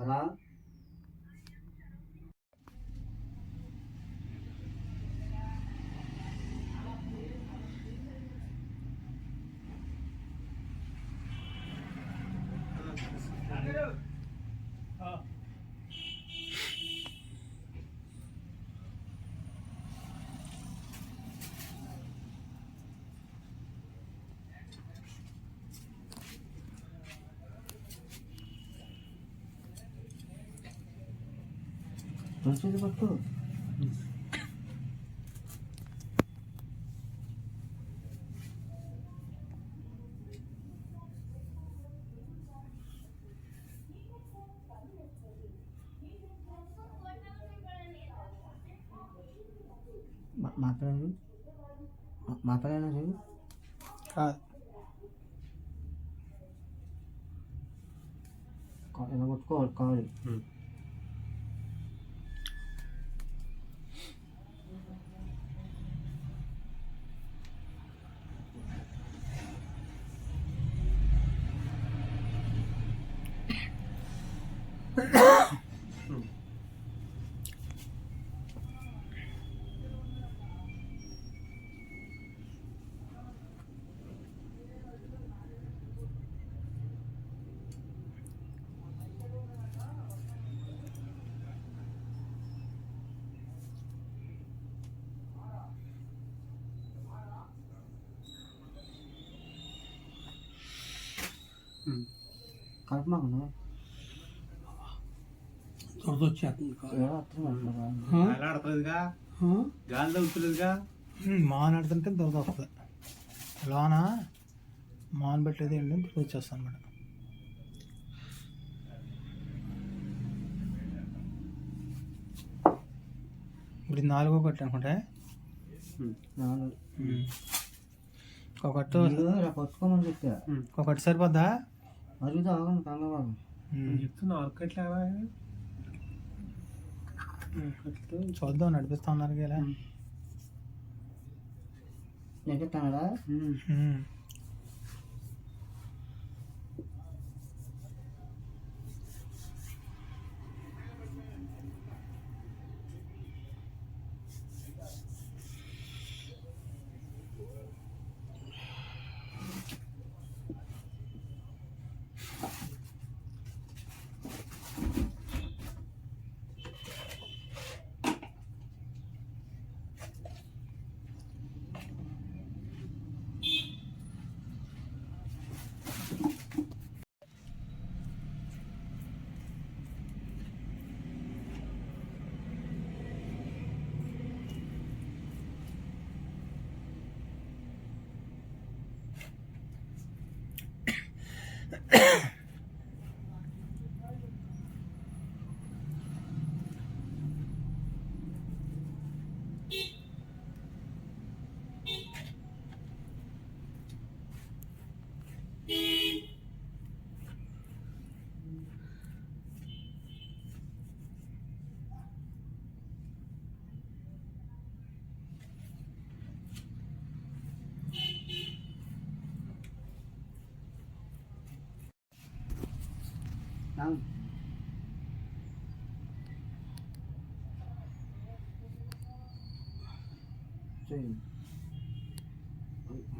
అలా మంచిది పట్టు మాట్లాడు మాట్లాడినా చూడు ఇలా కొట్టుకోవాలి కావాలి కలపమాకు మాన్ ఆడుతుంటే దొరద వస్తుంది లోన మాన్ పెట్టేది వెళ్ళి వచ్చేస్తాను మేడం. ఇప్పుడు 4వ కట్టు అనుకుంటే కొట్టుకోమని చెప్పా ఒకటి సరిపోద్దా అరుగుతా ఆగండి కంగబాబు చెప్తున్నా ఎట్లా చూద్దాం నడిపిస్తా ఉన్నారు కదా నెట్టుతానరా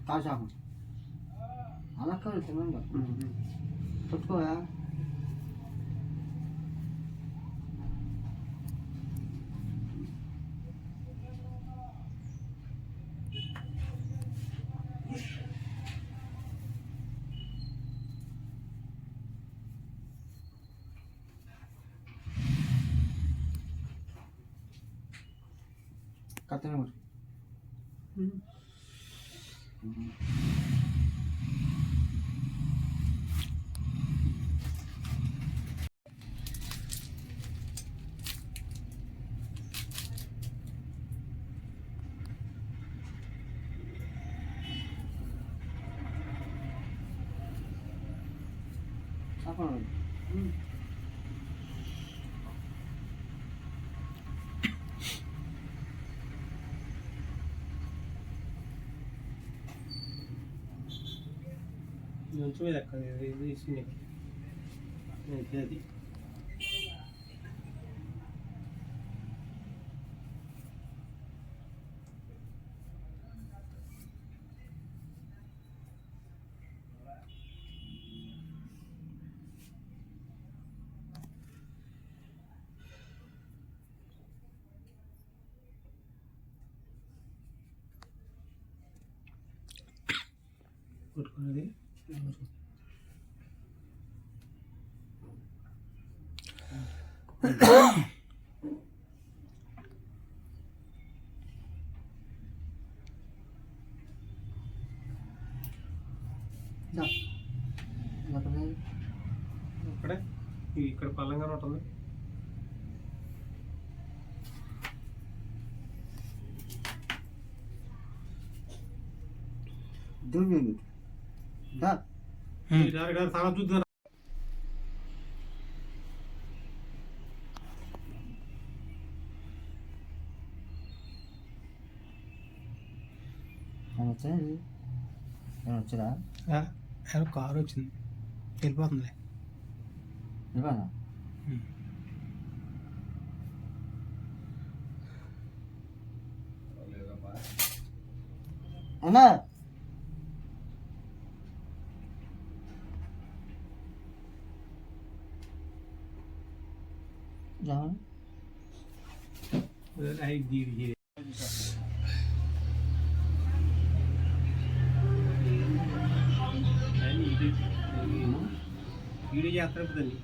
కాసాకు అలా కాదు తినంగా పట్టుకోయా కత్తెన మరి నుంచి మీద ఎక్కడ ఇది అది కొట్టుకునేది ఇక్కడే ఇక్కడ పల్లంగా ఉంటుంది. దూరం చాలా చూద్దాం. వచ్చింది వచ్చారా ఎవరో కారు వచ్చింది వెళ్ళిపోతుంది. ఇవ్వనా అన్నా జాన్ వీడియో చేస్తారు దాన్ని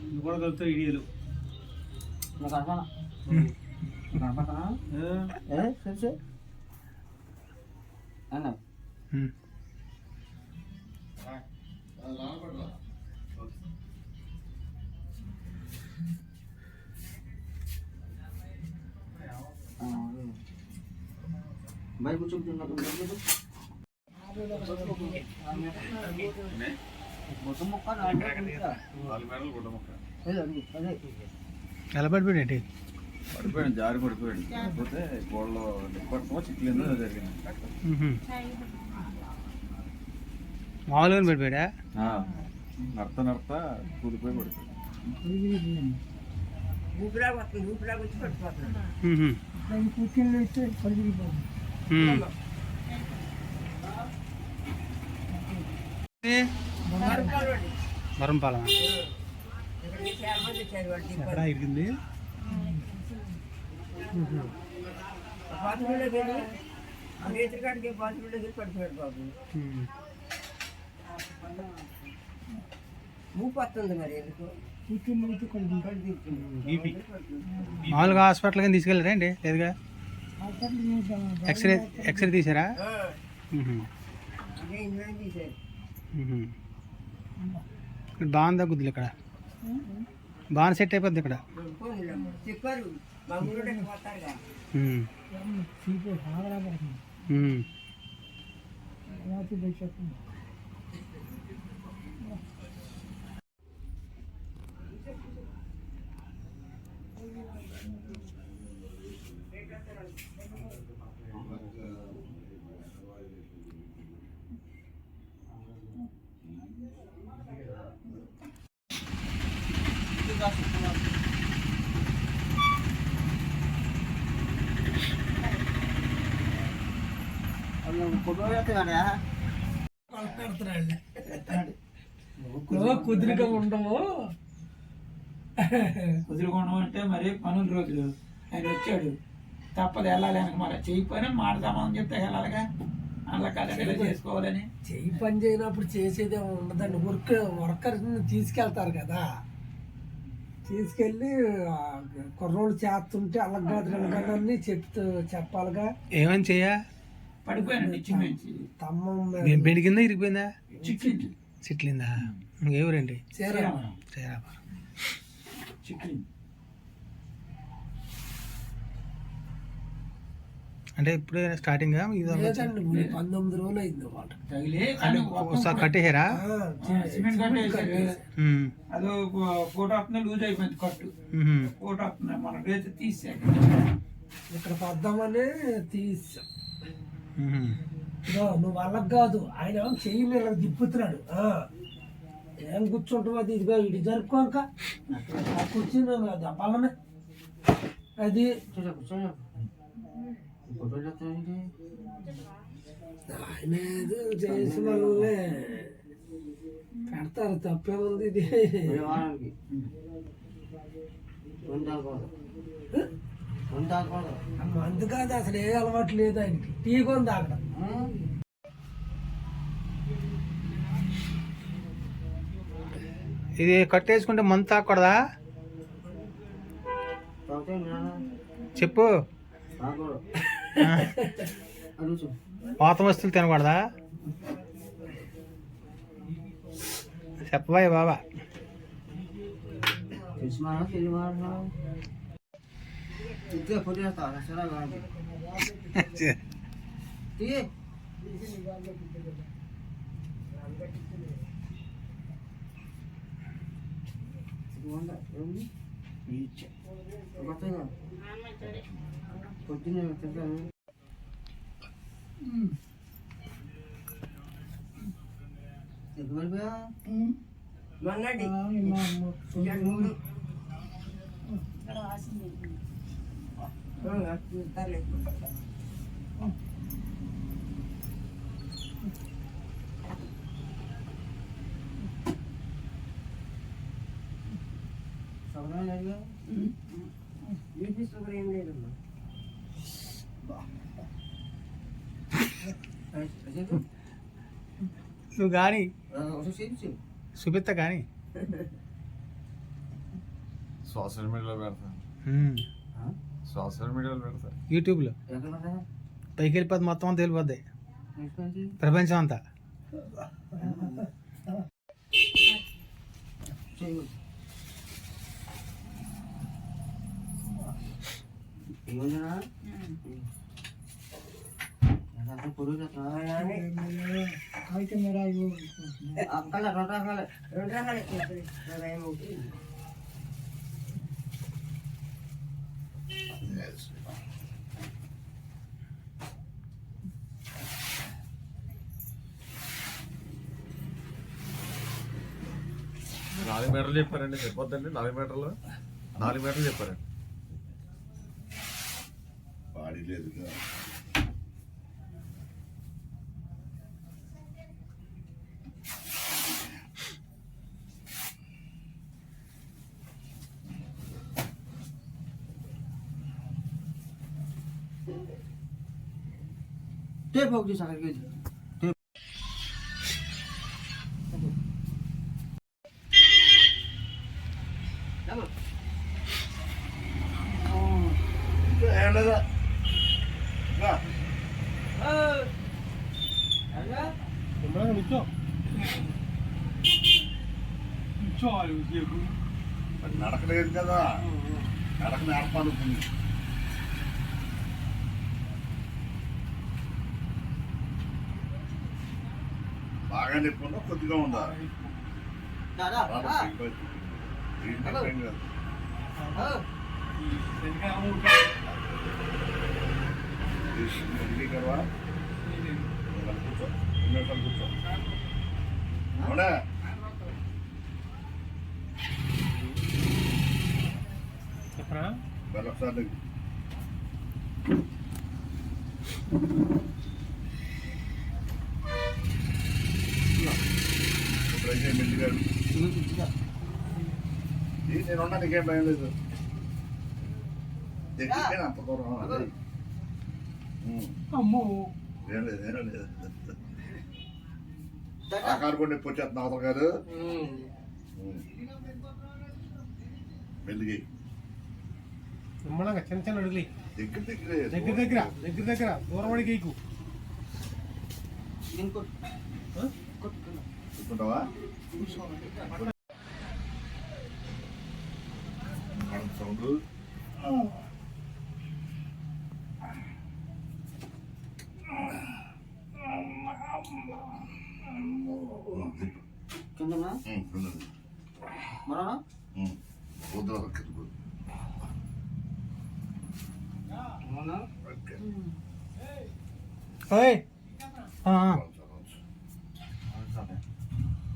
నువ్వు కూడా కలుపుతావు వీడియోలు. నాకు కనపడా కనపడతానా తెలుసు అన్నా బయట కూర్చోబెట్టున్నా గుడ్డ ముక్క అదే ఎలా పడిపోయాడు పడిపోయాడు, జారి పడిపోయాడు. కాకపోతే గోడలో నిప్పట్లో చిక్కిలిందో జరిగింది. మామూలుగా పడిపోయాడా? నడత కూలిపోయి పడిపోయాడు. వరంపాలెం ఎక్కడ ఇరిగింది? మరి ఎందుకు మామూలుగా హాస్పిటల్కి తీసుకెళ్ళారా అండి? లేదుగా ఎక్స్రే తీసారా? ఇక్కడ బాగా తగ్గుద్ది, ఇక్కడ బాగా సెట్ అయిపోద్ది ఇక్కడ. కుదురుగా ఉండము అంటే మరి పనుల రోజులు ఆయన వచ్చాడు, తప్పదు వెళ్ళాలి. వెనక మరి చేయకపోయినా మాట సమానం చెప్తే వెళ్ళాలిగా, అలా కలగలా చేసుకోవాలని. చెయ్యి పని చేయనప్పుడు చేసేది ఉండదండి. వర్కర్ని తీసుకెళ్తారు కదా, తీసుకెళ్ళి కుర్రోళ్ళు చేస్తుంటే అల్లగాదని చెప్పాలిగా. ఏమని చెయ్యా? పడిపోయాను ఇచ్చి తమ్మం బెడికిందా ఇరిగిపోయిందా? చిక్కింది. చిట్లిందా? ఎవరండి? శ్రీరామరం. చిక్కింది అంటే ఇప్పుడు స్టార్టింగ్ 19 రోజులు అయింది వాళ్ళు తగిలే ఒకసారి కట్టేసారా? సిమెంట్ కట్టేసారు. అదో ఫోటో వస్తుంది, లూజ్ అయిపోయింది కట్టు. ఫోటో వస్తుంది, మన రేపు తీసాడు. ఇక్కడ పద్దామని తీసాం. నువ్వు వాళ్ళకి కాదు, ఆయన ఏమో చెయ్యి ఇలా దిప్పుతున్నాడు. ఏం కూర్చుంటావు? అది ఇదిగో ఇటు జరుపుకోక కూర్చుని దెబ్బలనే అది ఆయన ఏదో చేసి వాళ్ళే పెడతారు, తప్పేముంది. ఇది మందు కాదు, అసలు ఏ అలవాటు లేదు ఆయనకి. టీ కొని తాగడం. ఇది కట్టేసుకుంటే మందు తాగకూడదా? చెప్పు. పాత వస్తువులు తినకూడదా? చెప్పవా బాబా. పొద్దున్నే తింటాను. ఎదురుగా మొన్నటి ఏం లేదమ్మా. నువ్వు కానీ చూపిస్తా కానీ సోషల్ మీడియాలో పెడతాను. సోషల్ మీడియాలో పెడతాను. యూట్యూబ్లో పైకి వెళ్ళిపోద్ది, మొత్తం అంతా వెళ్ళిపోద్ది ప్రపంచం అంతా. నాలుగు మీటర్లు చెప్పారండి, చెప్పొద్దండి. 4 మీటర్లు 4 మీటర్లు చెప్పారండి. బాడీ లేదు. టేప్ ఒకటి సార్ కేజీ నడకలేదు కదా, నడక నేర్పాలనుకుంది. బాగా నొప్పి ఉందా, కొద్దిగా ఉందా? కూర్చో, కూర్చో. అవునా? చెప్పరా ఒకసారి నేను ఉన్నా, నీకేం భయం లేదు. అంత దూరం అమ్మో ఏం లేదు, ఏం లేదు. ఆ కారు కూడా నొప్పి వచ్చేస్తున్నా అవతల కాదు. మెల్లిగి నిమ్మడంగా చిన్న చిన్న అడుగులు దగ్గర దగ్గర దగ్గర దగ్గర దగ్గర దూరం అడిగి గీకు కూర్చుంటావా? Sound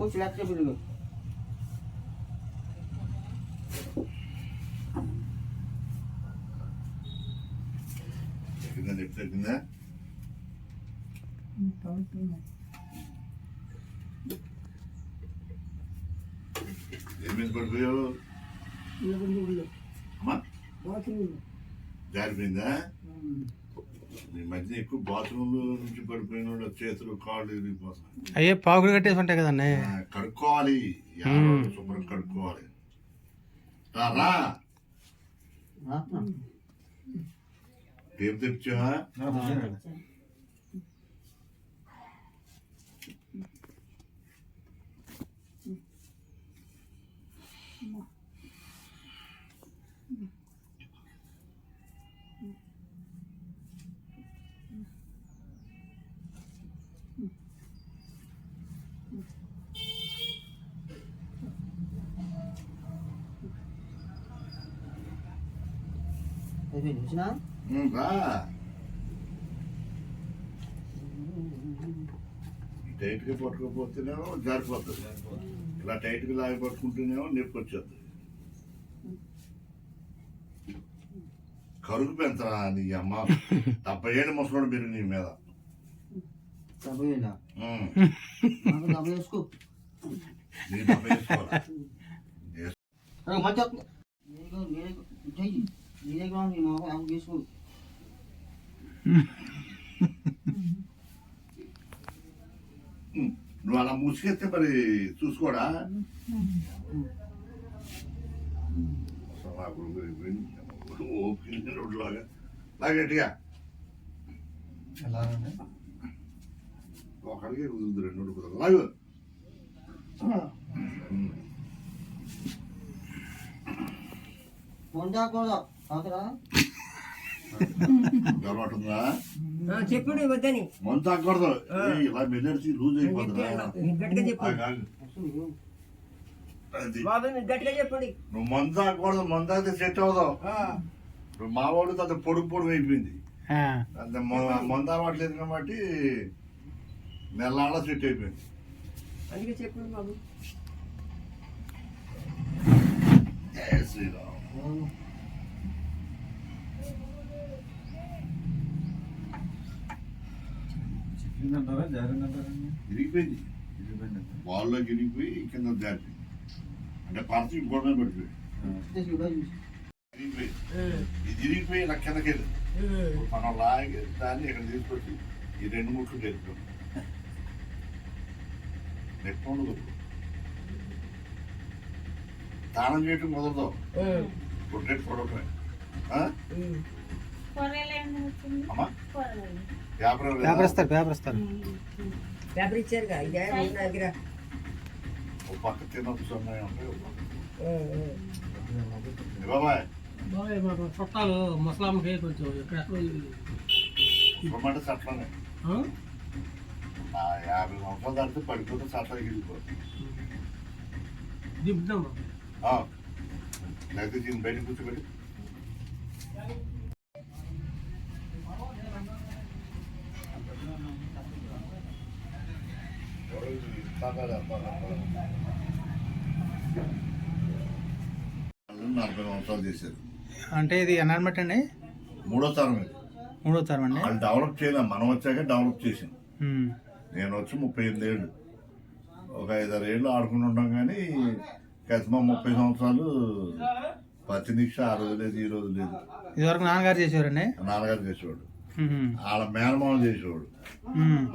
Coach lagi dulu. Kita lihat ini. Emin berdua. Amat. Dari benda. ఈ మధ్య ఎక్కువ బాత్రూంలో నుంచి పడిపోయిన వాళ్ళు చేతులు కాళ్ళు ఇరిగిపోతున్నాయి. అయ్యే పాకులు కట్టేసి ఉంటాయి కదండి. కడుక్కోవాలి, యాడో శుభ్రం కడుక్కోవాలి. రా టేపు తెచ్చావా? అయిపోయింది వచ్చినా రా. టైట్గా పట్టుకోపోతేనేమో జారిపోతుంది, ఇలా టైట్గా లాగి పట్టుకుంటేనేమో నొప్పి వచ్చేస్తుంది. కరుగు పెంచరా నీ అమ్మ. 70 ఏళ్ళు ముసలోడు మీరు నీ మీద. 70 ఏళ్ళా? నాకు 70 వేసుకో. నీ 70 వేసుకోవాలి. మంచి నేనే కూడా నీ మొహం ఆమె వేసుకో. నువ్వు అలా ముసుకెత్తే మరి చూసుకోడా? రోడ్లాగా లాగేటిగా ఒకడికి కుదురుతుంది, 2 కుదరదు. లాగు. వండాకూడదు అవుతారా? గర్వటుందా? చెప్పండి వద్దని మందు తాగకూడదు. ఇలా మెల్లడిచి లూజ్ అయిపోతుందా? గట్టిగా చెప్పండి. అది బాబు మీరు గట్టిగా చెప్పండి. నువ్వు మందు తాగకూడదు, మందు తాగితే సెట్ అవుదావు. ఇప్పుడు మా వాడు అంత పొడుగు అయిపోయింది, అంత మందు అలవాట్లేదు కాబట్టి నెలలా సెట్ అయిపోయింది. అందుకే చెప్పండి బాబు. శ్రీరామ్. చెప్పిందంటారా జారిందంటారా? ఇరిగిపోయింది, బాల్లో ఇరిగిపోయి కింద జారిపోయింది. అంటే పరచి గొడవ పడిపోయి ఇరిగిపోయింది. ఇది ఇరిగిపోయి నాకు కిందకి వెళ్ళి మనం లాగి దాన్ని ఇక్కడ తీసుకొచ్చి ఈ 2 ముట్లు తెరుపుతాం. నొప్పి ఉండదు. దానం చేయటం కుదరదు, కొట్టేట్టు కొడటమే. అమ్మా పేపర్ ఇస్తారు. పేపర్ ఇచ్చారుగా ఇదే ఉన్న దగ్గర. ఒక పక్క తినొచ్చు ఉన్నాయి ఉంటాయి, ఒక పక్క బాబాయ్ మాకు చుట్టాలు ముసలాంకి కొంచెం ఎక్కడెక్కడ ఇవ్వమంటే చట్లనే 50 సంవత్సరాలు దాటితే పడిపోతే చట్లకి వెళ్ళిపోతుంది. దింపుతాం. లేకపోతే దీన్ని బయట కూర్చోబెట్టి వాళ్ళు 40 సంవత్సరాలు చేశారు. అంటే ఇది ఎన్ఆర్మెంట్ అండి? 3వ తరం ఇది. 3వ తరం అండి. వాళ్ళు డెవలప్ చేయలేం, మనం వచ్చాక డెవలప్ చేసాం. నేను వచ్చి 38 ఏళ్ళు, ఒక 5-6 ఏళ్ళు ఆడుకుని ఉంటాం. కానీ కసిమా 30 సంవత్సరాలు ప్రతి నిమిషం ఆ రోజు లేదు, ఈ రోజు లేదు. ఇదివరకు నాన్నగారు చేసేవారండి? నాన్నగారు చేసేవాడు, వాళ్ళ మేనమామ చేసేవాడు.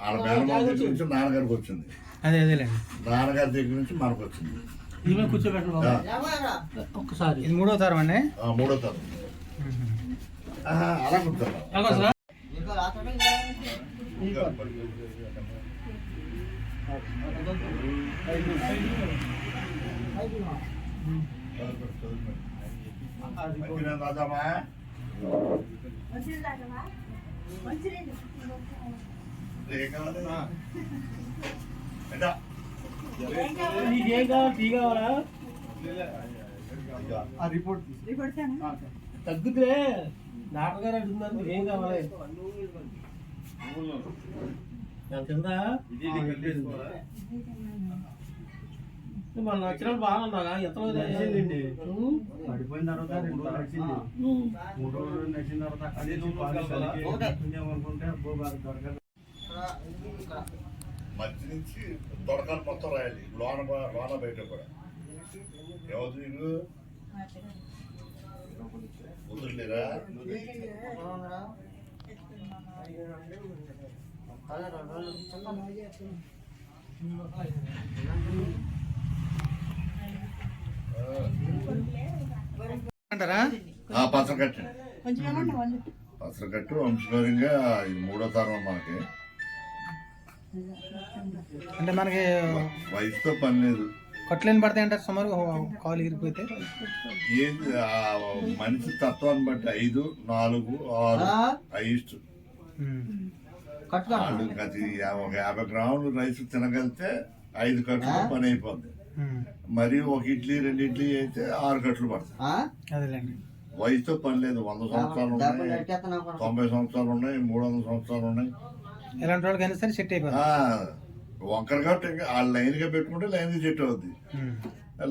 వాళ్ళ మేనమామ దగ్గర నుంచి నాన్నగారికి వచ్చింది, అదేలేండి. నాన్నగారి దగ్గర నుంచి మనకు వచ్చింది. కూర్చోబెట్టండి ఒక్కసారి. ఇది 3వ తరం అండి? 3వ తరం. అలా కూర్చోండి. రాజామా నీకేం కావాలి? టీ కావాలా? తగ్గితే డాక్టర్ గారు అంటున్నారు ఏం కావాలి? కింద మన వచ్చినప్పుడు బాగా ఉన్నాగా ఎంత పడిపోయిన తర్వాత 3 రోజులు నడిచింది. 3 రోజులు నడిచిన తర్వాత మధ్య నుంచి దొరకాలి మొత్తం రాయాలి, లోన బయట కూడా. ఎవరు నీకు కుదరలేరా? అంటారా? పసరకట్టు పసరకట్టు వంశపరంగా ఇది 3వ తరం మనకి. అంటే మనకి వయసుతో పని లేదు. కట్లేని పడతాయి అంటారు సుమారు కాలు ఇరిగిపోతే. ఏంది మనిషి తత్వాన్ని బట్టి 5, 4, 6 అయిస్ట్. ఒక 50 గ్రాములు రైస్ తినగలిగితే 5 కట్లు పని అయిపోద్ది. మరి ఒక ఇడ్లీ 2 ఇడ్లీ అయితే 6 కట్లు పడతాయి. అదేలేండి. వయసుతో పని లేదు. 100 సంవత్సరాలు ఉన్నాయి, 90 సంవత్సరాలు ఉన్నాయి, 300 సంవత్సరాలు ఉన్నాయి. ఎలాంటి వాళ్ళకైనా సరే సెట్ అయిపోతుంది. వంకర కాబట్టి ఆ లైన్ గా పెట్టుకుంటే లైన్ గా చెట్టు అవుద్ది.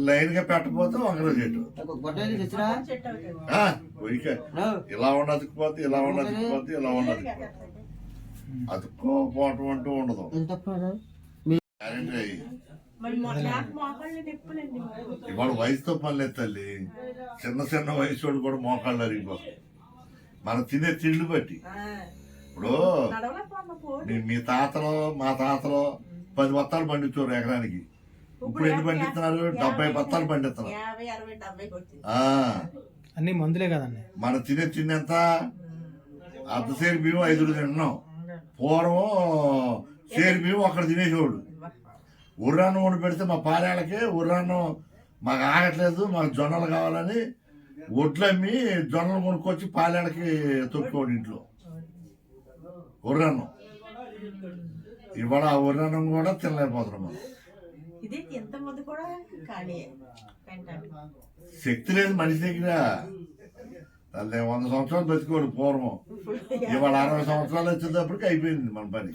లైన్ గా పెట్టకపోతే వంకర చెట్టు ఇలా ఉండదుకుపోద్ది, ఇలా ఉండదుకుపోద్ది, ఇలా ఉండదుకుపోద్ది. అతుక్కోపోవటం అంటూ ఉండదు. ఇవాళ వయసుతో పని లేదు తల్లి. చిన్న వయసు కూడా మోకాళ్ళు అరిగిపోతాయి మనం తినే తిండి బట్టి. ఇప్పుడు మీ తాతలో మా తాతలో 10 బత్తాలు పండించారు ఎకరానికి. ఇప్పుడు ఎన్ని పండిస్తున్నారు? 70 బత్తాలు పండిస్తున్నారు. అన్ని మందులే కదండి. మనం తినే తిండి ఎంత? అర్ధ సేరు బియ్యం 5 తింటున్నాం. పూర్వం సేరు బియ్యం ఒక్కడ తినేసేవాడు. ఉర్రాన్నం వండి పెడితే మా పాలేళ్ళకి ఉర్రాన్నం మాకు ఆగట్లేదు, మాకు జొన్నలు కావాలని ఒడ్లు అమ్మి జొన్నలు కొనుక్కొచ్చి పాలేళ్ళకి తొక్కుకోండి ఇంట్లో ఉర్రాన్నం. ఇవాళ ఆ ఉర్రాన్నం కూడా తినలేకపోతున్నాం మనం. శక్తి లేదు మనిషి దగ్గర. 100 సంవత్సరాలు బతికోడు పూర్వం. ఇవాళ 60 సంవత్సరాలు వచ్చేటప్పటికి అయిపోయింది మన పని.